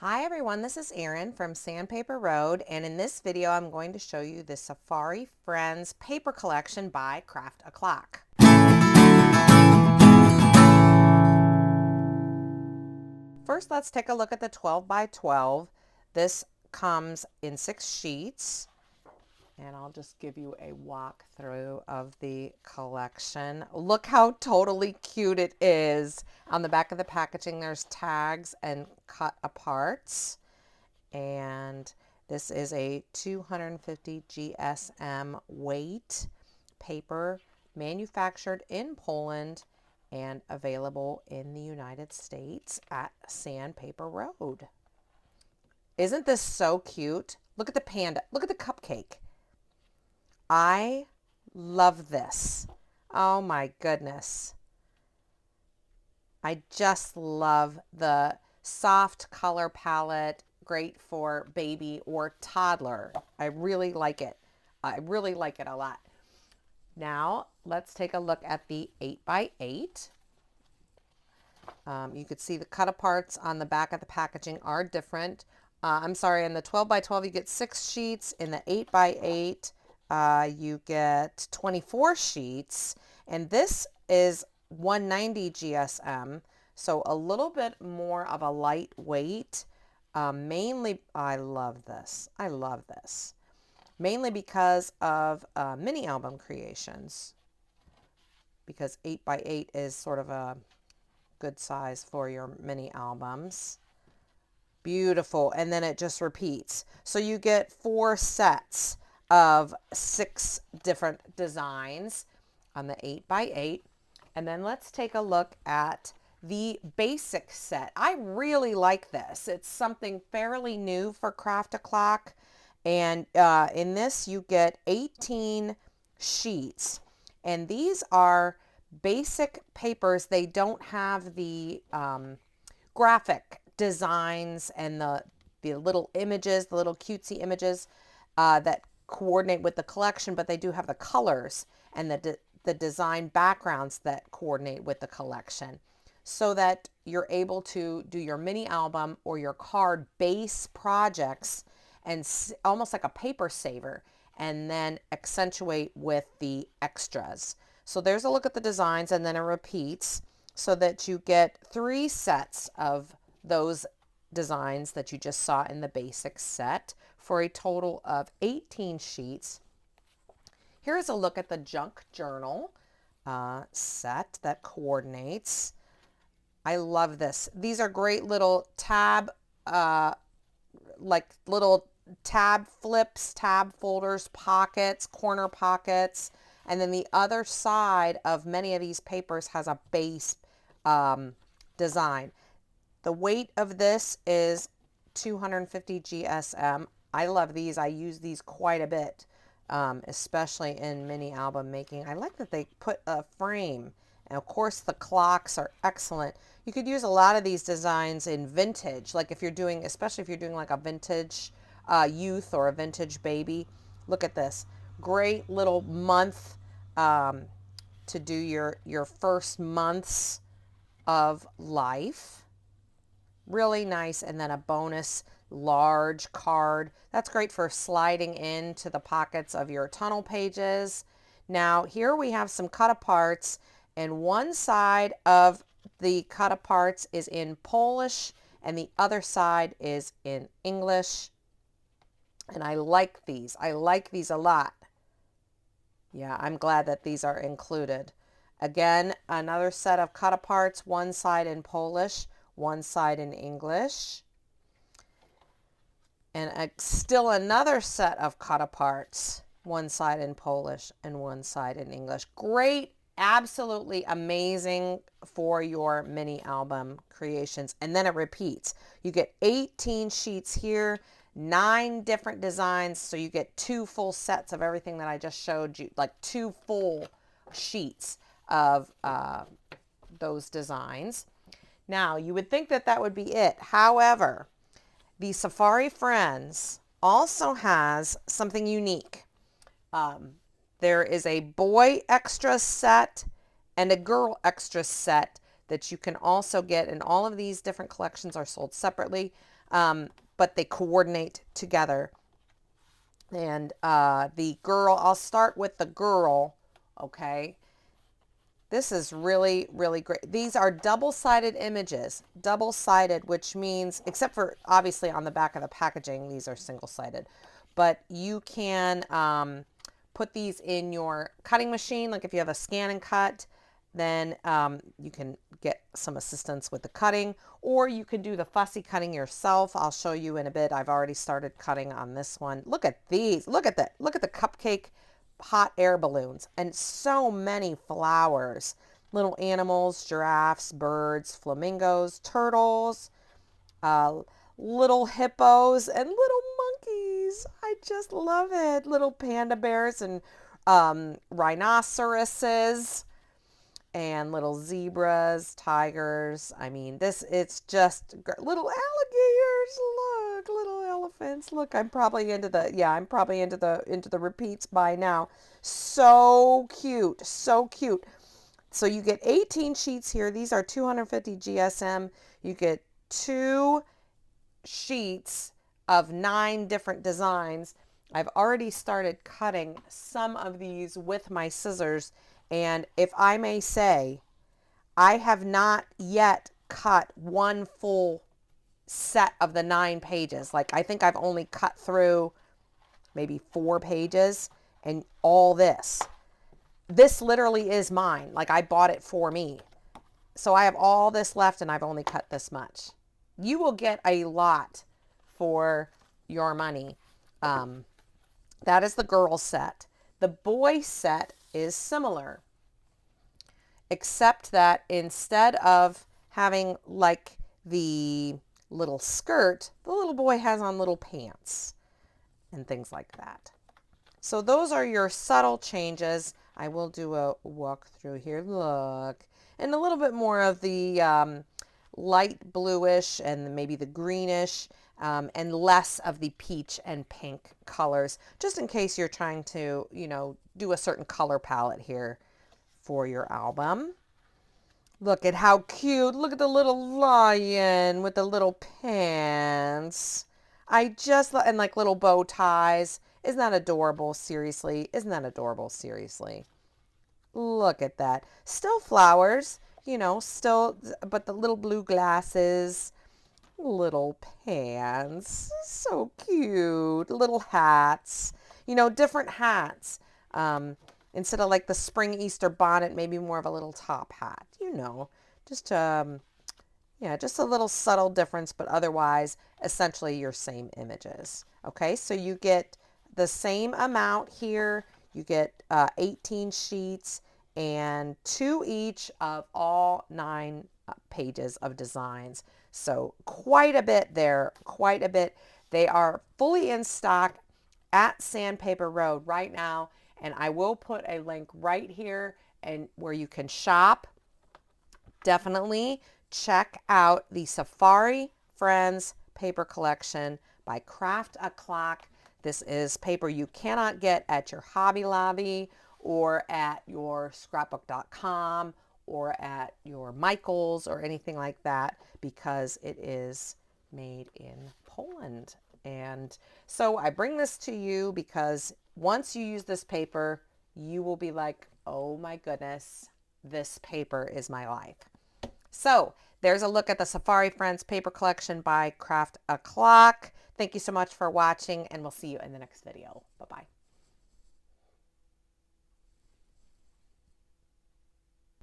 Hi everyone, this is Erin from Sandpaper Road, and in this video I'm going to show you the Safari Friends paper collection by Craft a Clock. First, let's take a look at the 12 by 12. This comes in 6 sheets, and I'll just give you a walkthrough of the collection. Look how totally cute it is. On the back of the packaging there's tags and cut aparts, and this is a 250 GSM weight paper, manufactured in Poland and available in the United States at Sandpaper Road. Isn't this so cute? Look at the panda. Look at the cupcake. I love this. Oh my goodness. I just love the soft color palette. Great for baby or toddler. I really like it. I really like it a lot. Now let's take a look at the 8 by 8. You could see the cut aparts on the back of the packaging are different. I'm sorry, in the 12 by 12 you get 6 sheets. In the 8 by 8 you get 24 sheets, and this is 190 GSM, so a little bit more of a lightweight. Mainly, I love this. I love this. Mainly because of mini album creations, because 8 by 8 is sort of a good size for your mini albums. Beautiful. And then it just repeats. So you get 4 sets of 6 different designs on the 8 by 8. And then let's take a look at the basic set. I really like this. It's something fairly new for Craft a Clock. And in this you get 18 sheets. And these are basic papers. They don't have the graphic designs and the little images, the little cutesy images that coordinate with the collection, but they do have the colors and the design backgrounds that coordinate with the collection, so that you're able to do your mini album or your card base projects and almost like a paper saver, and then accentuate with the extras. So there's a look at the designs, and then it repeats so that you get 3 sets of those designs that you just saw in the basic set for a total of 18 sheets. Here's a look at the junk journal set that coordinates. I love this. These are great little tab, like little tab flips, tab folders, pockets, corner pockets. And then the other side of many of these papers has a base design. The weight of this is 250 GSM. I love these. I use these quite a bit, especially in mini album making. I like that they put a frame. And of course the clocks are excellent. You could use a lot of these designs in vintage, like if you're doing, especially if you're doing like a vintage youth or a vintage baby. Look at this. Great little month to do your first months of life. Really nice. And then a bonus large card. That's great for sliding into the pockets of your tunnel pages. Now here we have some cut aparts, and one side of the cut aparts is in Polish and the other side is in English. And I like these. I like these a lot. Yeah, I'm glad that these are included. Again, another set of cut aparts, one side in Polish, one side in English. And still another set of cut aparts, one side in Polish and one side in English. Great, absolutely amazing for your mini album creations. And then it repeats. You get 18 sheets here, 9 different designs, so you get 2 full sets of everything that I just showed you, like 2 full sheets of those designs. Now, you would think that that would be it. However, the Safari Friends also has something unique. There is a boy extra set and a girl extra set that you can also get, and all of these different collections are sold separately. but they coordinate together. And the girl, I'll start with the girl, okay? This is really, really great. These are double-sided images. Double-sided, which means, except for obviously on the back of the packaging, these are single-sided. But you can put these in your cutting machine. Like if you have a scan and cut, then you can get some assistance with the cutting, or you can do the fussy cutting yourself. I'll show you in a bit. I've already started cutting on this one. Look at these. Look at that. Look at the cupcake hot air balloons and so many flowers. Little animals, giraffes, birds, flamingos, turtles, uh, little hippos, and little monkeys. I just love it. Little panda bears and rhinoceroses and little zebras, tigers. I mean, it's just little alligators. Look, little elephants. Look, I'm probably into the repeats by now. So cute, so cute. So you get 18 sheets here. These are 250 GSM. You get 2 sheets of 9 different designs. I've already started cutting some of these with my scissors. And if I may say, I have not yet cut one full set of the 9 pages. Like I think I've only cut through maybe 4 pages and all this. This literally is mine. Like I bought it for me. So I have all this left and I've only cut this much. You will get a lot for your money. That is the girl set. The boy set is similar, except that instead of having like the little skirt, the little boy has on little pants and things like that. So those are your subtle changes. I will do a walk through here. Look, and a little bit more of the light bluish and maybe the greenish, and less of the peach and pink colors, just in case you're trying to, do a certain color palette here for your album. Look at how cute. Look at the little lion with the little pants. And like little bow ties. Isn't that adorable? Seriously. Isn't that adorable? Seriously. Look at that. Still flowers, but the little blue glasses. Little pants, so cute. Little hats, different hats. Instead of like the spring Easter bonnet, maybe more of a little top hat, just just a little subtle difference, but otherwise essentially your same images. Okay, so you get the same amount here. You get 18 sheets and 2 each of all 9 pages of designs. So quite a bit there, quite a bit. They are fully in stock at Sandpaper Road right now, and I will put a link right here and where you can shop. Definitely check out the Safari Friends paper collection by Craft O'Clock. This is paper you cannot get at your Hobby Lobby or at your scrapbook.com or at your Michael's or anything like that, because it is made in Poland. And so I bring this to you because once you use this paper, you will be like, oh my goodness, this paper is my life. So there's a look at the Safari Friends paper collection by Craft O'Clock. Thank you so much for watching, and we'll see you in the next video. Bye-bye.